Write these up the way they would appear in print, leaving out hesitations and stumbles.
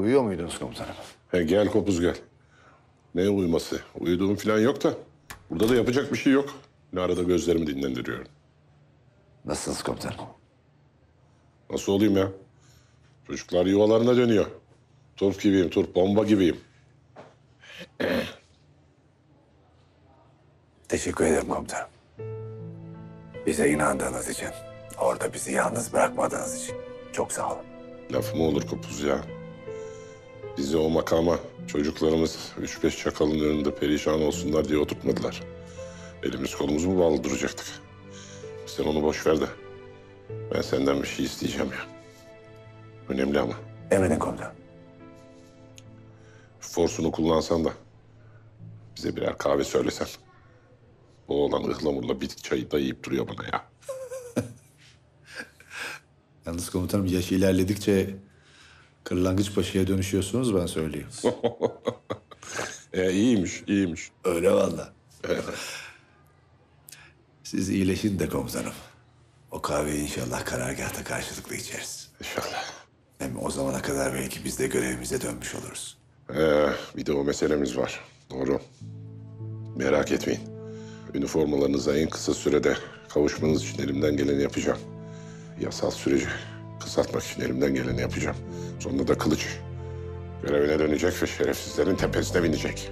Uyuyor muydunuz komutanım? He, gel Kopuz gel. Ne uyuması? Uyuduğum falan yok da. Burada da yapacak bir şey yok. Ne arada gözlerimi dinlendiriyorum. Nasılsınız komutanım? Nasıl olayım ya? Çocuklar yuvalarına dönüyor. Turp gibiyim, turp bomba gibiyim. Teşekkür ederim komutanım. Bize inandığınız için, orada bizi yalnız bırakmadığınız için çok sağ olun. Lafı mı olur Kopuz ya? Bizi o makama çocuklarımız 3-5 çakalın önünde perişan olsunlar diye oturtmadılar. Elimiz kolumuz mu bağlı duracaktık? Sen onu boş ver de. Ben senden bir şey isteyeceğim ya. Önemli ama. Emredin komutanım. Forsunu kullansan da bize birer kahve söylesen. Bu oğlan ıhlamurla bitki çayı dayayıp duruyor bana ya. Yalnız komutanım yaş ilerledikçe kırlangıç paşaya dönüşüyorsunuz ben söyleyeyim. İyiymiş, iyiymiş. Öyle vallahi. Siz iyileşin de komutanım. O kahveyi inşallah karargâhta karşılıklı içeriz. İnşallah. Hem o zamana kadar belki biz de görevimize dönmüş oluruz. Bir de o meselemiz var. Doğru. Merak etmeyin. Üniformalarınıza en kısa sürede kavuşmanız için elimden geleni yapacağım. Yasal süreci kısaltmak için elimden geleni yapacağım. Sonunda da kılıç görevine dönecek ve şerefsizlerin tepesine binecek.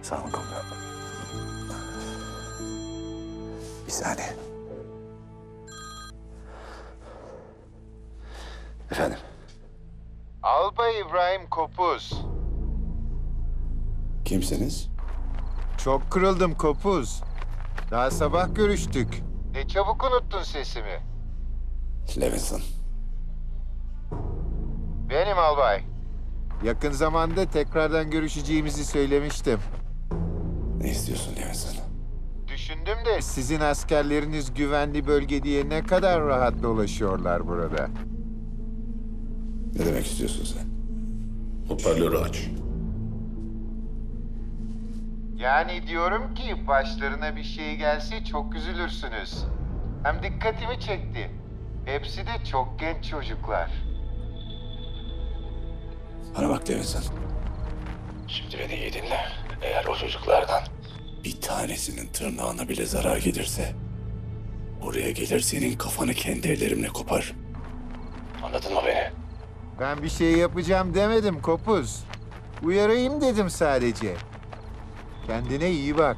Sağ olun komutanım. Bir saniye. Efendim? Albay İbrahim Kopuz. Kimsiniz? Çok kırıldım Kopuz. Daha sabah görüştük. Ne çabuk unuttun sesimi. Levinson. Benim albay. Yakın zamanda tekrardan görüşeceğimizi söylemiştim. Ne istiyorsun Levinson? Düşündüm de sizin askerleriniz güvenli bölge diye ne kadar rahat dolaşıyorlar burada. Ne demek istiyorsun sen? Hoparlörü aç. Yani diyorum ki başlarına bir şey gelse çok üzülürsünüz. Hem dikkatimi çekti. Hepsi de çok genç çocuklar. Bana bak Levinson. Şimdi beni iyi dinle. Eğer o çocuklardan bir tanesinin tırnağına bile zarar gelirse... ...oraya gelir senin kafanı kendi ellerimle kopar. Anladın mı beni? Ben bir şey yapacağım demedim Kopuz. Uyarayım dedim sadece. Kendine iyi bak.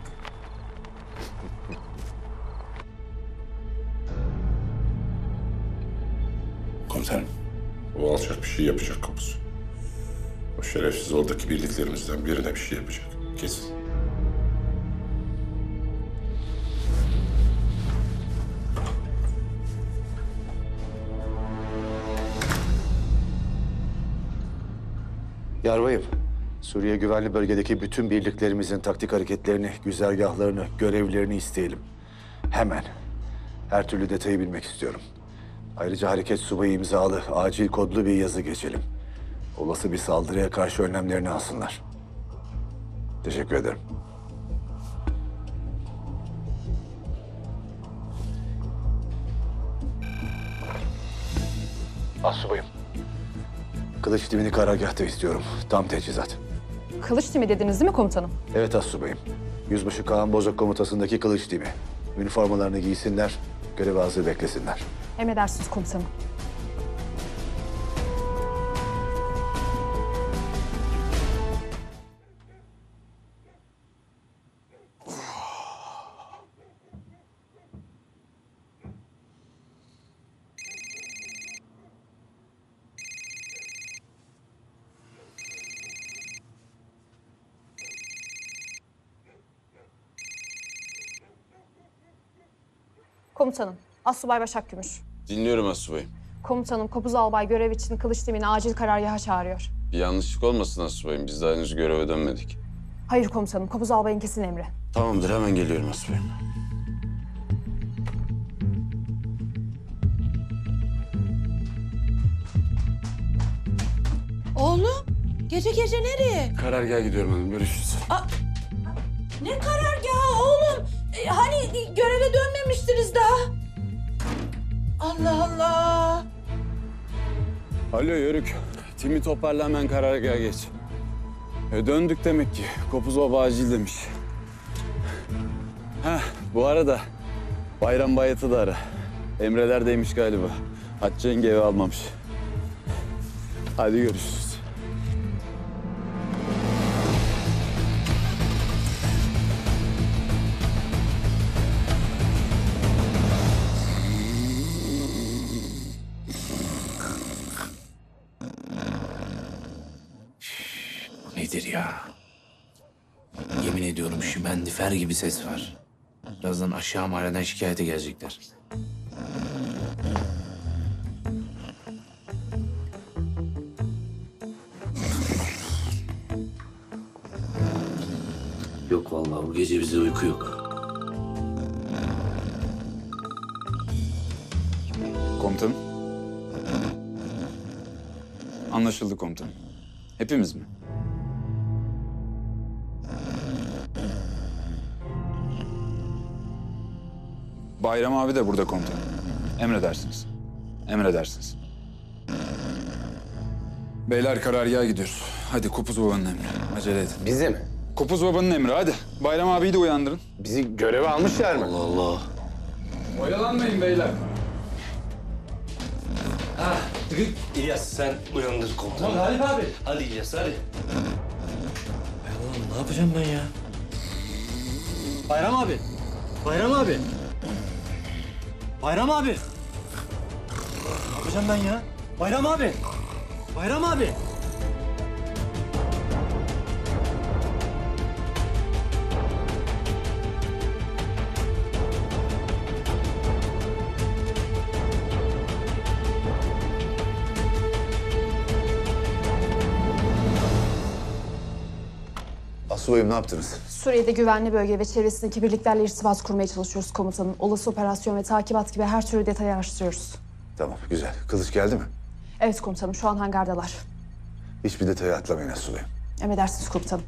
Komutanım. O alçak bir şey yapacak Kopuz. O şerefsiz oradaki birliklerimizden birine bir şey yapacak. Kesin. Yarbayım, Suriye güvenli bölgedeki bütün birliklerimizin taktik hareketlerini, güzergahlarını, görevlerini isteyelim. Hemen. Her türlü detayı bilmek istiyorum. Ayrıca hareket subayı imzalı, acil kodlu bir yazı geçelim. Olası bir saldırıya karşı önlemlerini alsınlar. Teşekkür ederim. Asubayım. Kılıç timini karargâhta istiyorum. Tam teçhizat. Kılıç timi dediniz değil mi komutanım? Evet Asubayım. Yüzbaşı Kaan Bozok komutasındaki kılıç timi. Üniformalarını giysinler, göreve hazır beklesinler. Emredersiniz komutanım. Komutanım, Asubay Başak Gümüş. Dinliyorum Asubayım. Komutanım, Kopuz Albay görev için kılıç timini acil karargaha çağırıyor. Bir yanlışlık olmasın Asubayım. Biz daha henüz göreve dönmedik. Hayır komutanım, Kopuz Albay'ın kesin emri. Tamamdır, hemen geliyorum Asubayım. Oğlum, gece gece nereye? Karargaha gidiyorum hanım, görüşürüz. Ne karargahı oğlum? Hani göreve dönmemiştiniz daha. Allah Allah. Alo Yörük. Timi toparla hemen karargaha geç. Döndük demek ki. Kopuz baba acil demiş. Bu arada Bayram Bayat'ı da ara. Emreler'deymiş galiba. Hatice yenge evi almamış. Hadi görüşürüz. Nedir ya? Yemin ediyorum şimendifer gibi ses var. Birazdan aşağı mahalleden şikayete gelecekler. Yok vallahi bu gece bize uyku yok. Komutanım. Anlaşıldı komutanım. Hepimiz mi? Bayram abi de burada komutanım. Emredersiniz. Emredersiniz. Beyler karargaha gidiyoruz. Hadi Kopuz babanın emri. Acele edin. Bizi mi? Kopuz babanın emri hadi. Bayram abiyi de uyandırın. Bizi göreve almışlar mı? Allah Allah. Oyalanmayın beyler. İlyas sen uyandır komutanım. Tamam Halip abi. Hadi İlyas hadi. Allah'ım ne yapacağım ben ya? Bayram abi. Bayram abi. Bayram abi. Ne yapacağım ben ya? Bayram abi. Bayram abi. Asubayım ne yaptınız? Suriye'de güvenli bölge ve çevresindeki birliklerle irtibat kurmaya çalışıyoruz komutanım. Olası operasyon ve takibat gibi her türlü detayı araştırıyoruz. Tamam güzel. Kılıç geldi mi? Evet komutanım, şu an hangardalar. Hiçbir detayı atlamayın asubayım. Emredersiniz komutanım.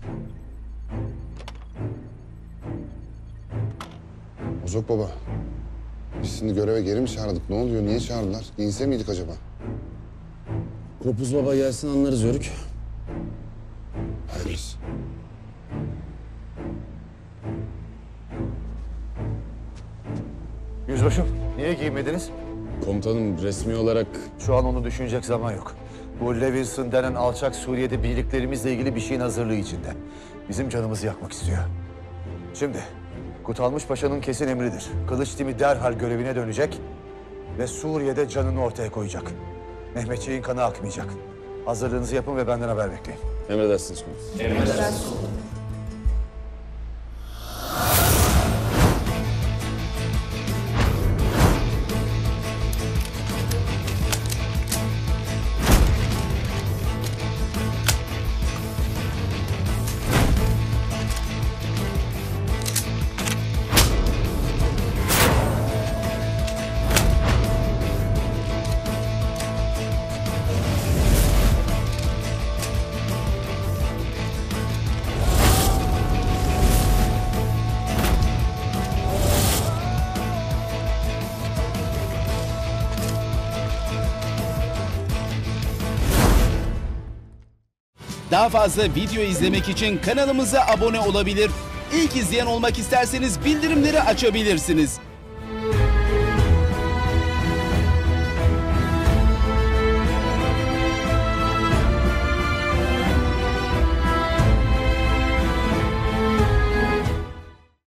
Bozok baba. Biz şimdi göreve geri mi çağırdık? Ne oluyor? Niye çağırdılar? Giyinse miydik acaba? Kopuz baba gelsin anlarız Yörük. Hayırlısı. Yüzbaşım, niye giymediniz? Komutanım resmi olarak Şu an onu düşünecek zaman yok. Bu Levinson denen alçak Suriye'de birliklerimizle ilgili bir şeyin hazırlığı içinde. Bizim canımızı yakmak istiyor. Şimdi, Kutalmış Paşa'nın kesin emridir. Kılıç timi derhal görevine dönecek ve Suriye'de canını ortaya koyacak. Mehmetçiğin kanı akmayacak. Hazırlığınızı yapın ve benden haber bekleyin. emredersiniz komutanım. Daha fazla video izlemek için kanalımıza abone olabilir. İlk izleyen olmak isterseniz bildirimleri açabilirsiniz.